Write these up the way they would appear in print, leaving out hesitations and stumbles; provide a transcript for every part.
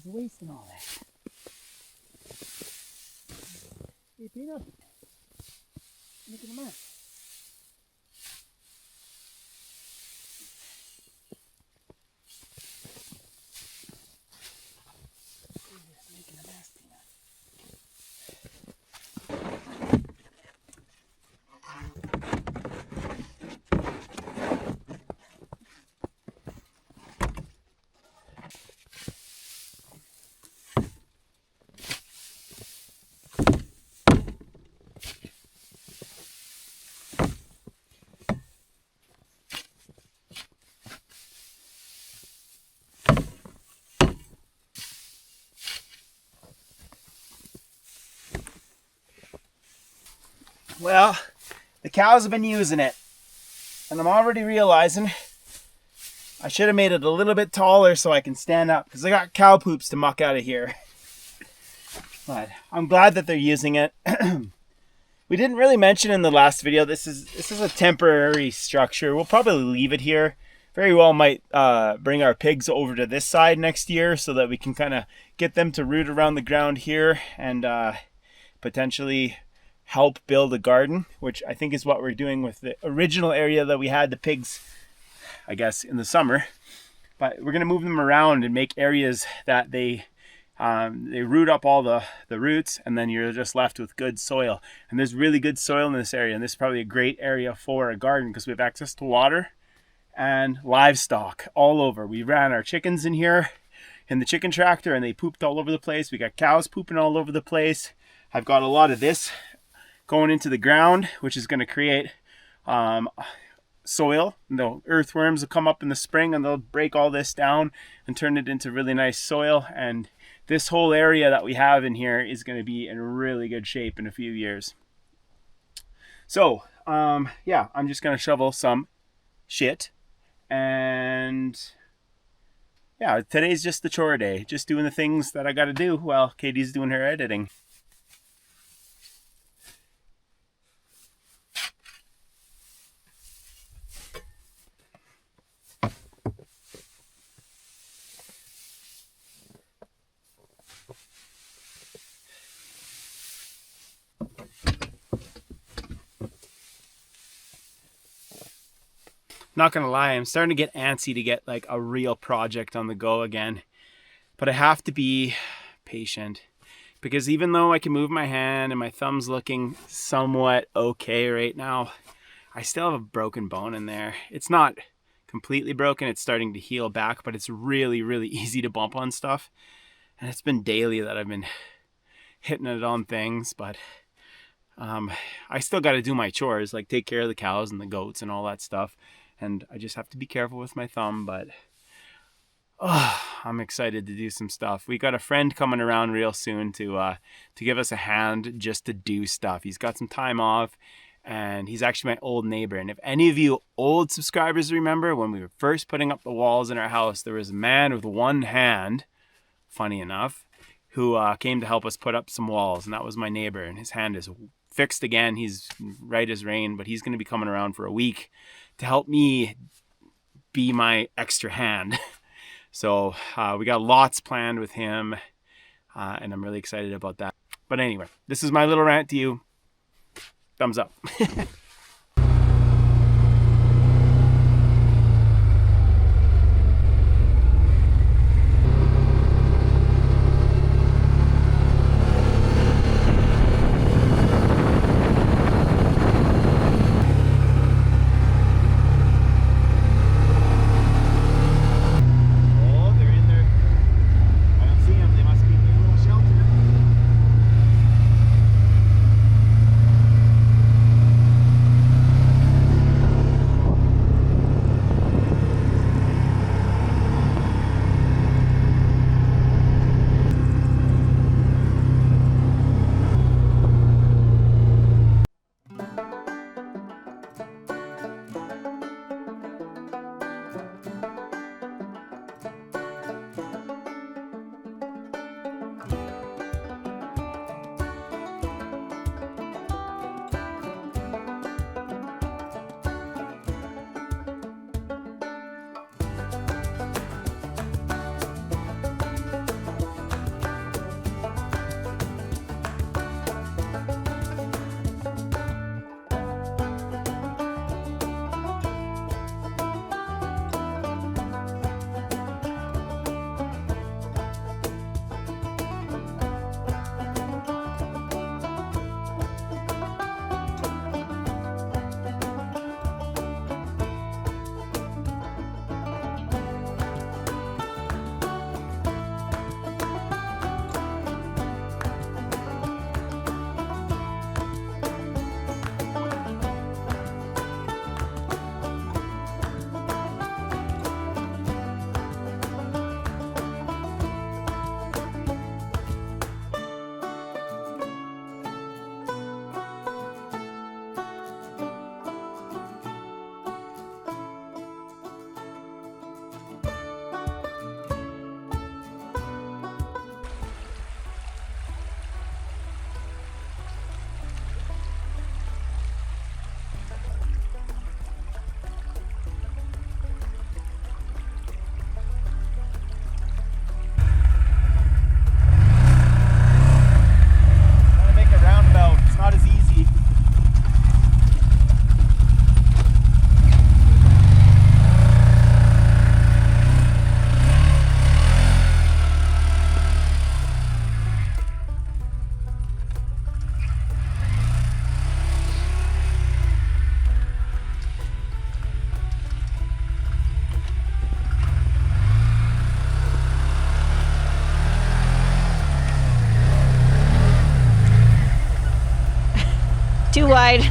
guys are wasting all that. Hey, Peanut. Making a mess. Making a mess, Peanut. Well, the cows have been using it, and I'm already realizing I should have made it a little bit taller so I can stand up, because I got cow poops to muck out of here. But I'm glad that they're using it. We didn't really mention in the last video, this is a temporary structure. We'll probably leave it here. Very well might bring our pigs over to this side next year so that we can kind of get them to root around the ground here and potentially help build a garden, which I think is what we're doing with the original area that we had the pigs, I guess, in the summer. But we're going to move them around and make areas that they root up all the roots, and then you're just left with good soil. And there's really good soil in this area, and this is probably a great area for a garden because we have access to water and livestock all over. We ran our chickens in here in the chicken tractor, and they pooped all over the place. We got cows pooping all over the place. I've got a lot of this going into the ground, which is going to create soil. The earthworms will come up in the spring and they'll break all this down and turn it into really nice soil. And this whole area that we have in here is going to be in really good shape in a few years. So yeah, I'm just going to shovel some shit, and yeah, today's just the chore day, just doing the things that I got to do while Katie's doing her editing. Not gonna lie, I'm starting to get antsy to get like a real project on the go again, but I have to be patient, because even though I can move my hand and my thumb's looking somewhat okay right now, I still have a broken bone in there. It's not completely broken, it's starting to heal back, but it's really, really easy to bump on stuff. And it's been daily that I've been hitting it on things, but I still got to do my chores, like take care of the cows and the goats and all that stuff. And I just have to be careful with my thumb, but I'm excited to do some stuff. We got a friend coming around real soon to give us a hand just to do stuff. He's got some time off, and he's actually my old neighbor. And if any of you old subscribers remember, when we were first putting up the walls in our house, there was a man with one hand, funny enough, who came to help us put up some walls, and that was my neighbor. And his hand is fixed again. He's right as rain, but he's going to be coming around for a week to help me be my extra hand. So we got lots planned with him, and I'm really excited about that. But anyway, this is my little rant to you. Thumbs up. wide.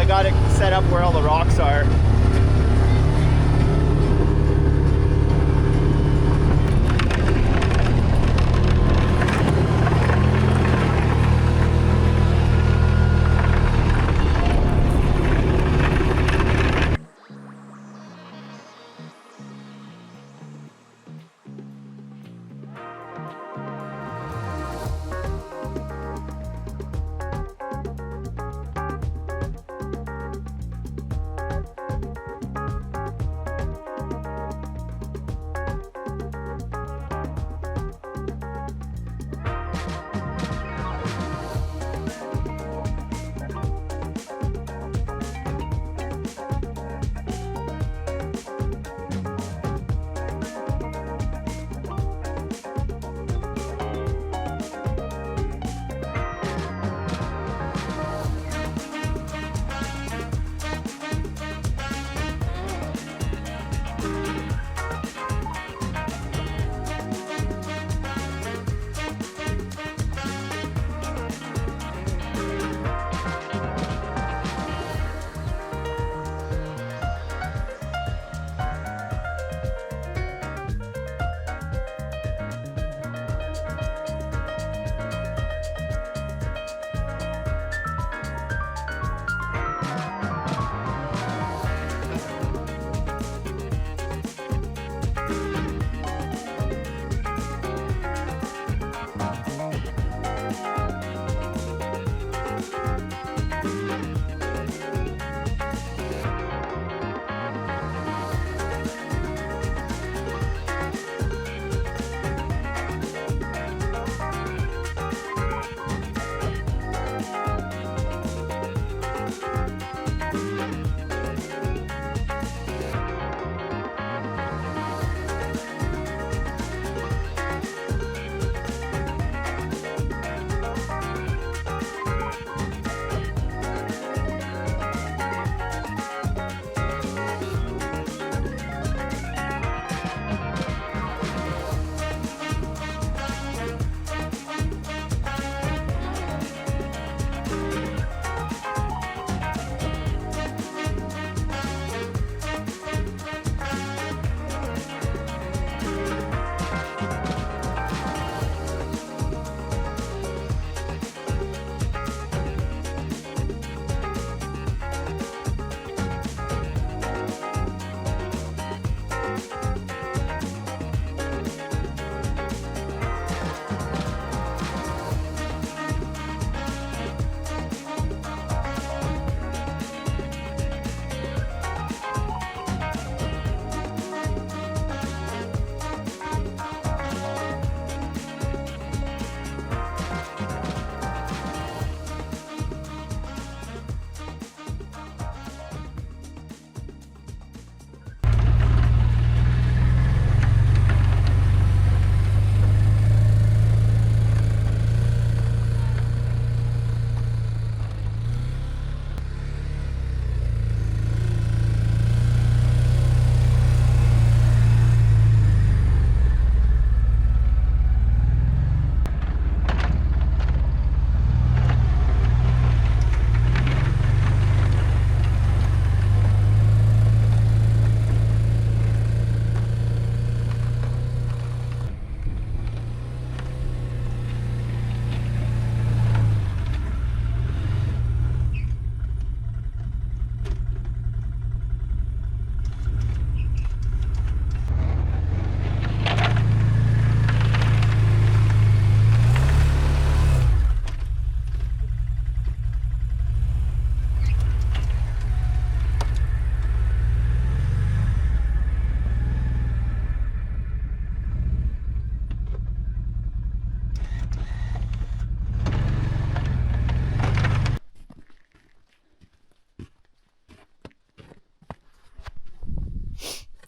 Got it set up where all the rocks are.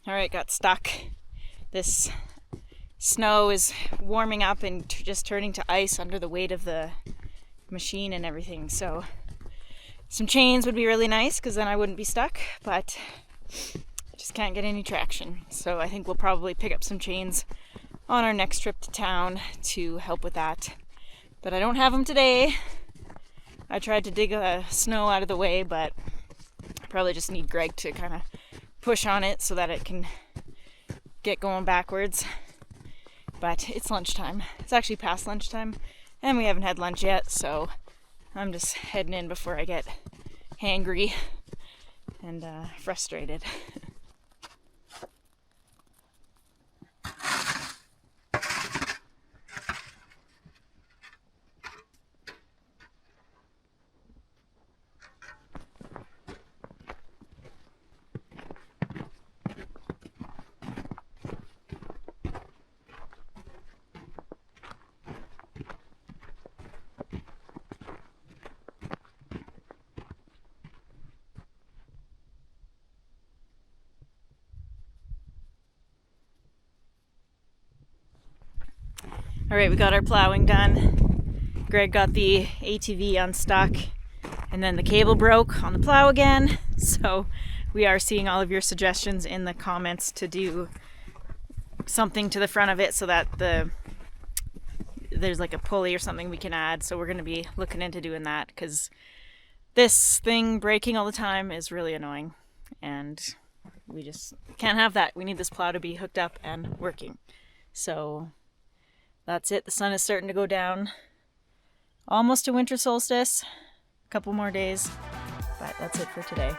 Alright, got stuck. This snow is warming up and just turning to ice under the weight of the machine and everything. So some chains would be really nice because then I wouldn't be stuck, but just can't get any traction. So I think we'll probably pick up some chains on our next trip to town to help with that. But I don't have them today. I tried to dig snow out of the way, but I probably just need Greg to kind of push on it so that it can get going backwards. But it's lunchtime. It's actually past lunchtime and we haven't had lunch yet, so I'm just heading in before I get hangry and frustrated. Alright, we got our plowing done. Greg got the ATV unstuck, and then the cable broke on the plow again. So we are seeing all of your suggestions in the comments to do something to the front of it so that there's like a pulley or something we can add. So we're going to be looking into doing that because this thing breaking all the time is really annoying, and we just can't have that. We need this plow to be hooked up and working. So that's it. The sun is starting to go down. Almost to winter solstice. A couple more days. But that's it for today.